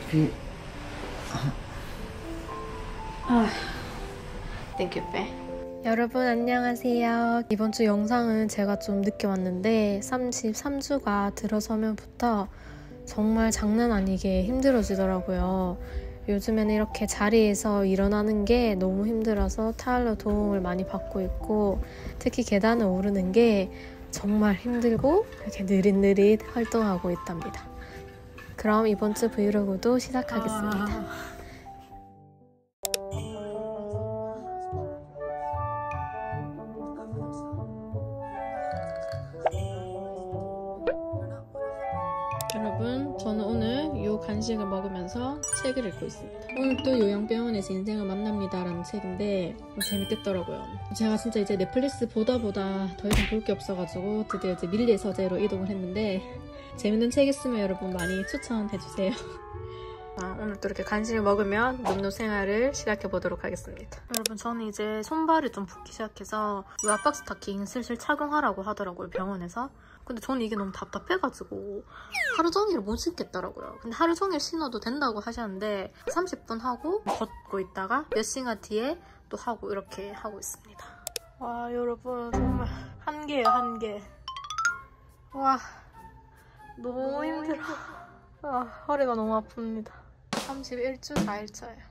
be. Thank you, bae. 여러분 안녕하세요. 이번 주 영상은 제가 좀 늦게 왔는데 33주가 들어서면부터 정말 장난 아니게 힘들어지더라고요. 요즘에는 이렇게 자리에서 일어나는 게 너무 힘들어서 타일러 도움을 많이 받고 있고, 특히 계단을 오르는 게 정말 힘들고 이렇게 느릿느릿 활동하고 있답니다. 그럼 이번 주 브이로그도 시작하겠습니다. 여러분, 저는 오늘 이 간식을 먹으면서 책을 읽고 있습니다. 오늘 또 요양병원에서 인생을 만납니다 라는 책인데 재밌겠더라고요. 제가 진짜 이제 넷플릭스 보다 더 이상 볼 게 없어가지고 드디어 이제 밀리의 서재로 이동을 했는데, 재밌는 책 있으면 여러분 많이 추천해주세요. 오늘 또 이렇게 간식을 먹으면 눕눕 생활을 시작해보도록 하겠습니다. 여러분, 저는 이제 손발이 좀 붓기 시작해서 이 압박 스타킹 슬슬 착용하라고 하더라고요, 병원에서. 근데 저는 이게 너무 답답해가지고 하루 종일 못 신겠더라고요. 근데 하루 종일 신어도 된다고 하셨는데 30분 하고 걷고 있다가 몇 시간 뒤에 또 하고 이렇게 하고 있습니다. 와, 여러분 정말 한계예요, 한계. 와, 너무 힘들어. 허리가 너무 아픕니다. 31주 4일차예요.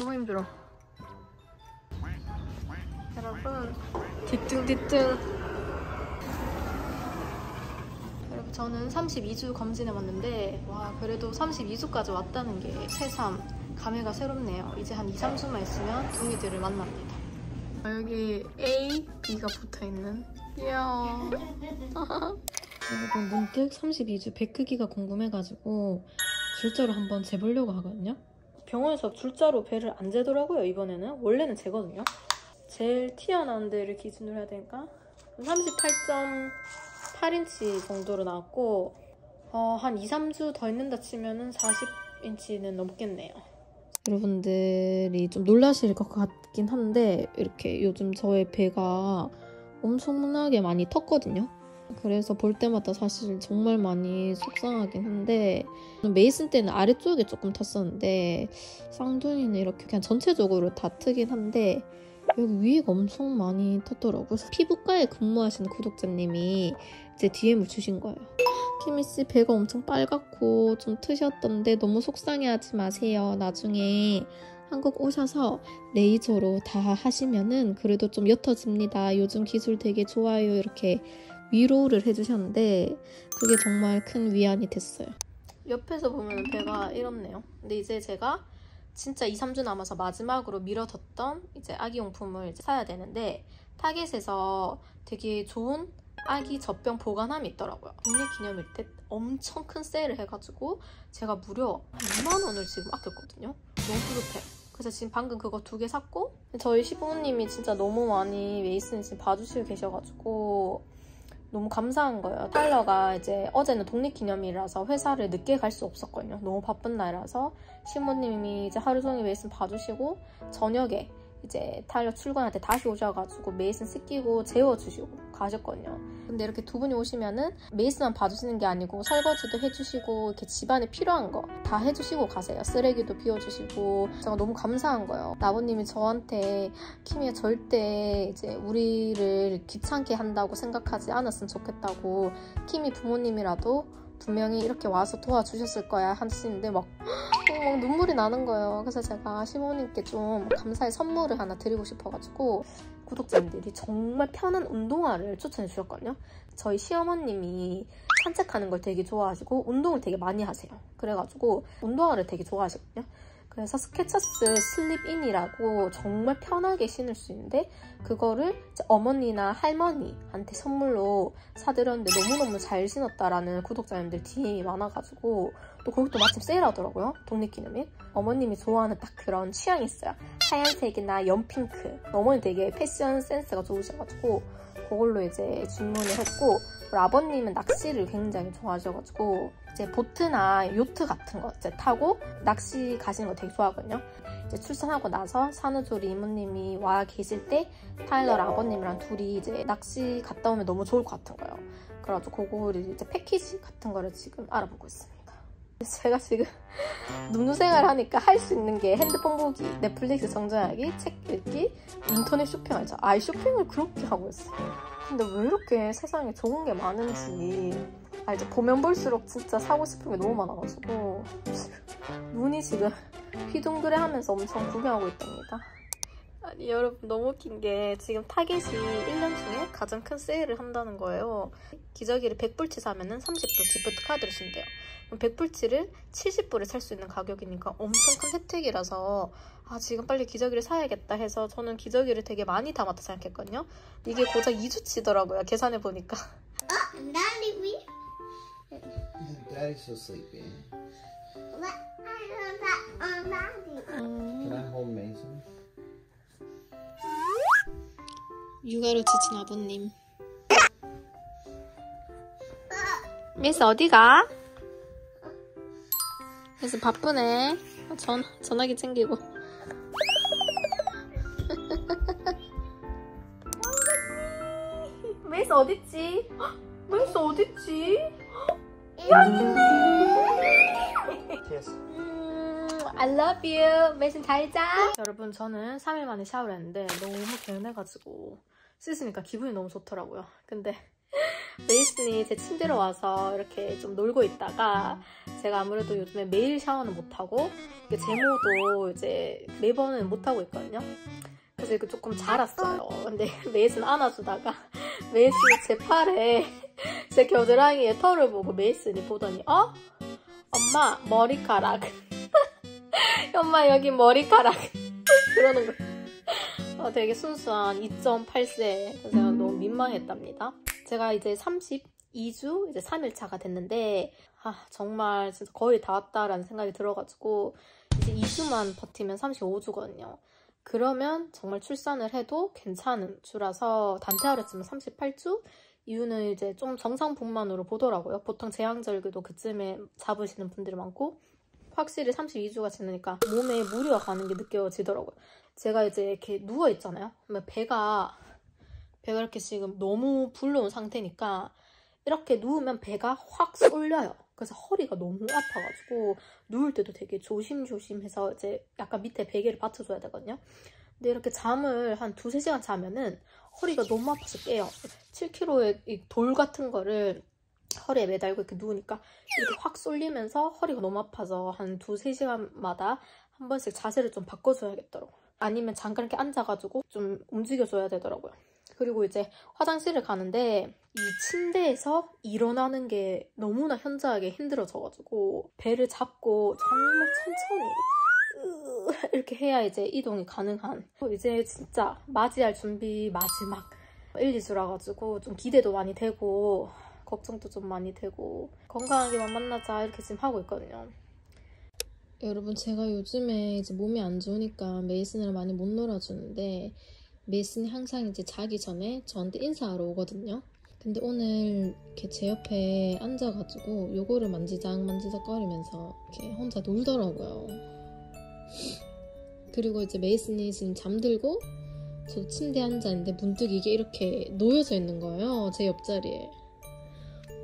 너무 힘들어. 여러분, 뒤뚱. 여러분, 저는 32주 검진해 봤는데, 와, 그래도 32주까지 왔다는 게 새삼 감회가 새롭네요. 이제 한 2, 3주만 있으면 둥이들을 만납니다. 여기 A, B가 붙어있는, 귀여워. 여러분, 문득 32주 배 크기가 궁금해가지고 줄자로 한번 재보려고 하거든요. 병원에서 줄자로 배를 안 재더라고요, 이번에는. 원래는 재거든요. 제일 튀어나온 데를 기준으로 해야 되니까 38.8인치 정도로 나왔고, 한 2, 3주 더 있는다 치면은 40인치는 넘겠네요. 여러분들이 좀 놀라실 것 같긴 한데, 이렇게 요즘 저의 배가 엄청나게 많이 텄거든요. 그래서 볼 때마다 사실 정말 많이 속상하긴 한데, 메이슨 때는 아래쪽에 조금 텄었는데 쌍둥이는 이렇게 그냥 전체적으로 다 트긴 한데 여기 위에가 엄청 많이 텄더라고요. 그래서 피부과에 근무하시는 구독자님이 이제 DM을 주신 거예요. 키미씨, 배가 엄청 빨갛고 좀 트셨던데 너무 속상해하지 마세요. 나중에 한국 오셔서 레이저로 다 하시면은 그래도 좀 옅어집니다. 요즘 기술 되게 좋아요. 이렇게 위로를 해주셨는데 그게 정말 큰 위안이 됐어요. 옆에서 보면 배가 이렇네요. 근데 이제 제가 진짜 2, 3주 남아서 마지막으로 미뤄뒀던 이제 아기용품을 이제 사야 되는데, 타겟에서 되게 좋은 아기 젖병 보관함이 있더라고요. 국립기념일 때 엄청 큰 세일을 해가지고 제가 무려 2만 원을 지금 아꼈거든요. 너무 뿌듯해요. 그래서 지금 방금 그거 2개 샀고, 저희 시부모님이 진짜 너무 많이 메이슨 지금 봐주시고 계셔가지고 너무 감사한 거예요. 타일러가 이제 어제는 독립기념일이라서 회사를 늦게 갈 수 없었거든요. 너무 바쁜 날이라서 시부모님이 이제 하루 종일 메이슨 봐주시고 저녁에 이제 타일러 출근할 때 다시 오셔가지고 메이슨 씻기고 재워주시고 가셨거든요. 근데 이렇게 두 분이 오시면은 메이슨만 봐주시는 게 아니고 설거지도 해주시고 이렇게 집안에 필요한 거 다 해주시고 가세요. 쓰레기도 비워주시고. 제가 너무 감사한 거예요. 아버님이 저한테 키미야 절대 이제 우리를 귀찮게 한다고 생각하지 않았으면 좋겠다고, 키미 부모님이라도 분명히 이렇게 와서 도와주셨을 거야 하시는데 막 눈물이 나는 거예요. 그래서 제가 시부모님께 좀 감사의 선물을 하나 드리고 싶어가지고 구독자님들이 정말 편한 운동화를 추천해 주셨거든요. 저희 시어머님이 산책하는 걸 되게 좋아하시고 운동을 되게 많이 하세요. 그래가지고 운동화를 되게 좋아하시거든요. 그래서 스케쳐스 슬립인이라고 정말 편하게 신을 수 있는데, 그거를 이제 어머니나 할머니한테 선물로 사드렸는데 너무너무 잘 신었다라는 구독자님들 DM이 많아가지고, 또 거기 또 마침 세일하더라고요. 독립기념일. 어머님이 좋아하는 딱 그런 취향이 있어요. 하얀색이나 연핑크. 어머니 되게 패션 센스가 좋으셔가지고 그걸로 이제 주문을 했고, 그리고 아버님은 낚시를 굉장히 좋아하셔가지고 이제 보트나 요트 같은 거 이제 타고 낚시 가시는 거 되게 좋아하거든요. 이제 출산하고 나서 산후조리 이모님이 와 계실 때 타일러랑 아버님이랑 둘이 이제 낚시 갔다 오면 너무 좋을 것 같은 거예요. 그래가지고 그거를 이제 패키지 같은 거를 지금 알아보고 있습니다. 제가 지금 룸생활 하니까 할 수 있는 게 핸드폰 보기, 넷플릭스 정주행하기, 책 읽기, 인터넷 쇼핑하죠. 아이 쇼핑을 그렇게 하고 있어요. 근데 왜 이렇게 세상에 좋은 게 많은지 이제 보면 볼수록 진짜 사고 싶은 게 너무 많아가지고 눈이 지금 휘둥그레하면서 엄청 구경하고 있답니다. 아니 여러분 너무 웃긴 게 지금 타겟이 1년 중에 가장 큰 세일을 한다는 거예요. 기저귀를 100불치 사면은 30불 기프트 카드를 준대요. 그럼 100불치를 70불에 살 수 있는 가격이니까 엄청 큰 혜택이라서 지금 빨리 기저귀를 사야겠다 해서 저는 기저귀를 되게 많이 담았다 생각했거든요. 이게 고작 2주치더라고요. 계산해보니까. Daddy, Daddy's so sleepy. Daddy. Can I hold Mason? 육아로 지친 아버님. 메이스 어디가? 메이스 바쁘네. 전화기 챙기고. 메이스 어딨지? 메이스 어딨지? I love you. 메이슨 잘 자. 여러분 저는 3일 만에 샤워를 했는데 너무 개운해가지고 씻으니까 기분이 너무 좋더라고요. 근데 메이슨이 제 침대로 와서 이렇게 좀 놀고 있다가 제가 아무래도 요즘에 매일 샤워는 못하고 제모도 이제 매번은 못하고 있거든요. 그래서 이거 조금 자랐어요. 근데 메이슨 안아주다가 메이슨이 제 팔에 제 겨드랑이에 털을 보고 메이슨이 보더니 엄마 머리카락. 엄마 여기 머리카락. 그러는 거. 되게 순수한 2.8세. 그래서 제가 너무 민망했답니다. 제가 이제 32주 이제 3일차가 됐는데 정말 진짜 거의 다 왔다라는 생각이 들어가지고 이제 2주만 버티면 35주거든요. 그러면 정말 출산을 해도 괜찮은 주라서 단태아랬지만 38주? 이유는 이제 좀 정상분만으로 보더라고요. 보통 제왕절개도 그쯤에 잡으시는 분들이 많고 확실히 32주가 지나니까 몸에 무리가 가는 게 느껴지더라고요. 제가 이제 이렇게 누워있잖아요. 그러면 배가 이렇게 지금 너무 불러온 상태니까 이렇게 누우면 배가 확 쏠려요. 그래서 허리가 너무 아파가지고 누울 때도 되게 조심조심해서 이제 약간 밑에 베개를 받쳐줘야 되거든요. 근데 이렇게 잠을 한 2-3시간 자면은 허리가 너무 아파서 깨요. 7kg의 이 돌 같은 거를 허리에 매달고 이렇게 누우니까 이렇게 확 쏠리면서 허리가 너무 아파서 한 2-3시간마다 한 번씩 자세를 좀 바꿔줘야겠더라고요. 아니면 잠깐 이렇게 앉아가지고 좀 움직여줘야 되더라고요. 그리고 이제 화장실을 가는데 이 침대에서 일어나는 게 너무나 현저하게 힘들어져가지고 배를 잡고 정말 천천히 이렇게 해야 이제 이동이 가능한 이제 진짜 맞이할 준비 마지막 1-2주라 가지고 좀 기대도 많이 되고 걱정도 좀 많이 되고 건강하게만 만나자 이렇게 지금 하고 있거든요. 여러분 제가 요즘에 이제 몸이 안 좋으니까 메이슨을 많이 못 놀아주는데 메이슨이 항상 이제 자기 전에 저한테 인사하러 오거든요. 근데 오늘 이렇게 제 옆에 앉아가지고 요거를 만지작 거리면서 이렇게 혼자 놀더라고요. 그리고 이제 메이슨이 지금 잠들고 저도 침대에 앉아있는데 문득 이게 이렇게 놓여져 있는 거예요. 제 옆자리에.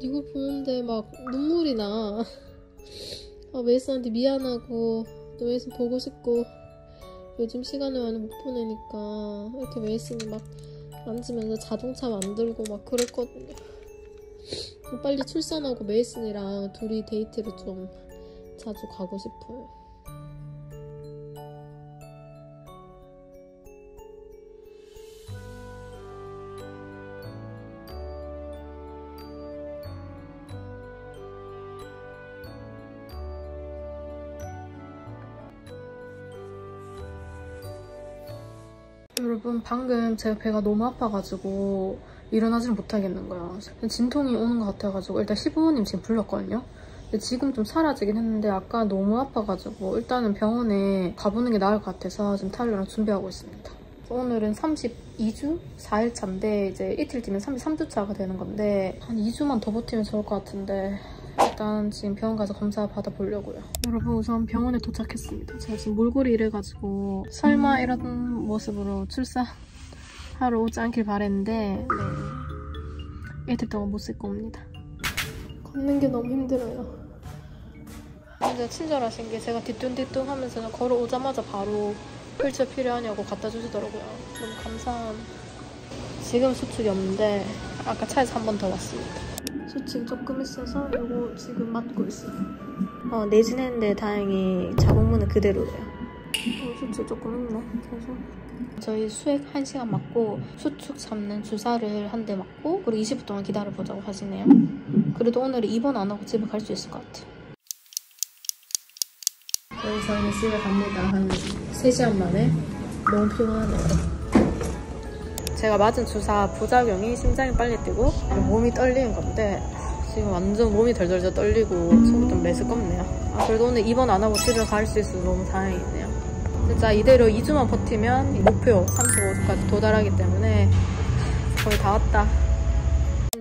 이걸 보는데 막 눈물이 나. 메이슨한테 미안하고 또 메이슨 보고 싶고 요즘 시간을 많이 못 보내니까 이렇게 메이슨이 막 만지면서 자동차 만들고 막 그랬거든요. 빨리 출산하고 메이슨이랑 둘이 데이트를 좀 자주 가고 싶어요. 여러분 방금 제가 배가 너무 아파가지고 일어나지는 못하겠는 거예요. 진통이 오는 것 같아가지고 일단 시부모님 지금 불렀거든요. 근데 지금 좀 사라지긴 했는데 아까 너무 아파가지고 일단은 병원에 가보는 게 나을 것 같아서 지금 타일러랑 준비하고 있습니다. 오늘은 32주 4일차인데 이제 이틀 뒤면 33주차가 되는 건데 한 2주만 더 버티면 좋을 것 같은데 일단 지금 병원 가서 검사 받아보려고요. 여러분 우선 병원에 도착했습니다. 제가 지금 몰골이 이래가지고 설마 이런 모습으로 출산하러 오지 않길 바랬는데 이틀 동안 못 쓸 겁니다. 걷는 게 너무 힘들어요. 진짜 친절하신 게 제가 뒤뚱뒤뚱 하면서 걸어오자마자 바로 휠체어 필요하냐고 갖다 주시더라고요. 너무 감사한. 지금 수축이 없는데 아까 차에서 한 번 더 왔습니다. 수축 조금 있어서 이거 지금 맞고 있어요. 내진했는데 다행히 자궁문은 그대로래요. 수축 조금 있네. 계속. 저희 수액 1시간 맞고 수축 잡는 주사를 한 대 맞고 그리고 20분 동안 기다려보자고 하시네요. 그래도 오늘은 입원 안 하고 집에 갈 수 있을 것 같아요. 저희는 집에 갑니다. 한 3시간 만에. 너무 피곤하네요. 제가 맞은 주사 부작용이 심장이 빨리 뛰고 몸이 떨리는 건데 지금 완전 몸이 덜덜덜 떨리고 속이 좀 메스껍네요. 그래도 오늘 입원 안 하고 집에 갈 수 있어서 너무 다행이네요. 진짜 이대로 2주만 버티면 목표 35주까지 도달하기 때문에 거의 다 왔다.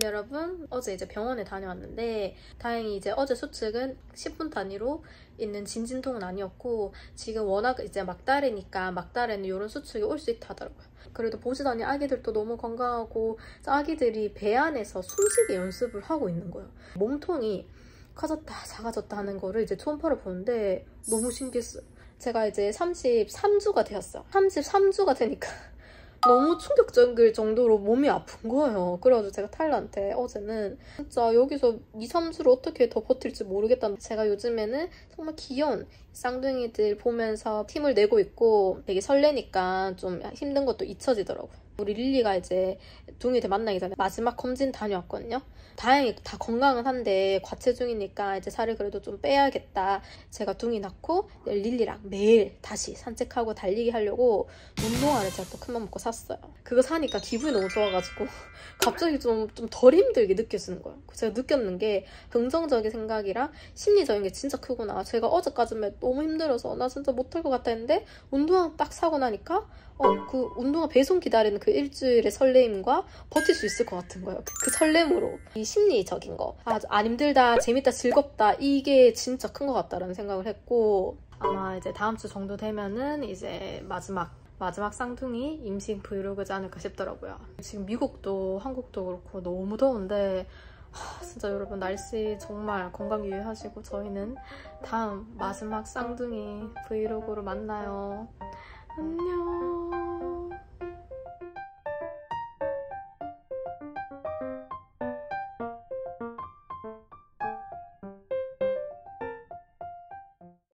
여러분, 어제 이제 병원에 다녀왔는데 다행히 이제 어제 수축은 10분 단위로 있는 진진통은 아니었고 지금 워낙 이제 막달이니까 막달에는 이런 수축이 올 수 있다 하더라고요. 그래도 보시더니 아기들도 너무 건강하고 아기들이 배 안에서 숨쉬기 연습을 하고 있는 거예요. 몸통이 커졌다 작아졌다 하는 거를 이제 초음파를 보는데 너무 신기했어요. 제가 이제 33주가 되었어요. 33주가 되니까 너무 충격적일 정도로 몸이 아픈 거예요. 그래가지고 제가 타일러한테 어제는 진짜 여기서 2, 3주를 어떻게 더 버틸지 모르겠다는데 제가 요즘에는 정말 귀여운 쌍둥이들 보면서 힘을 내고 있고 되게 설레니까 좀 힘든 것도 잊혀지더라고요. 우리 릴리가 이제 둥이들 만나기 전에 마지막 검진 다녀왔거든요. 다행히 다 건강은 한데 과체중이니까 이제 살을 그래도 좀 빼야겠다. 제가 둥이 낳고 릴리랑 매일 다시 산책하고 달리기 하려고 운동화를 제가 또 큰맘 먹고 샀어요. 그거 사니까 기분이 너무 좋아가지고 갑자기 좀 덜 힘들게 느껴지는 거예요. 제가 느꼈는 게 긍정적인 생각이랑 심리적인 게 진짜 크구나. 제가 어제까지만 너무 힘들어서 나 진짜 못할 것 같다 했는데 운동화 딱 사고 나니까 그 운동화 배송 기다리는 그 일주일의 설레임과 버틸 수 있을 것 같은 거예요. 그 설렘으로 이 심리적인 거 안 힘들다 재밌다 즐겁다 이게 진짜 큰 것 같다라는 생각을 했고 아마 이제 다음 주 정도 되면은 이제 마지막 쌍둥이 임신 브이로그지 않을까 싶더라고요. 지금 미국도 한국도 그렇고 너무 더운데 진짜 여러분 날씨 정말 건강 유의하시고 저희는 다음 마지막 쌍둥이 브이로그로 만나요.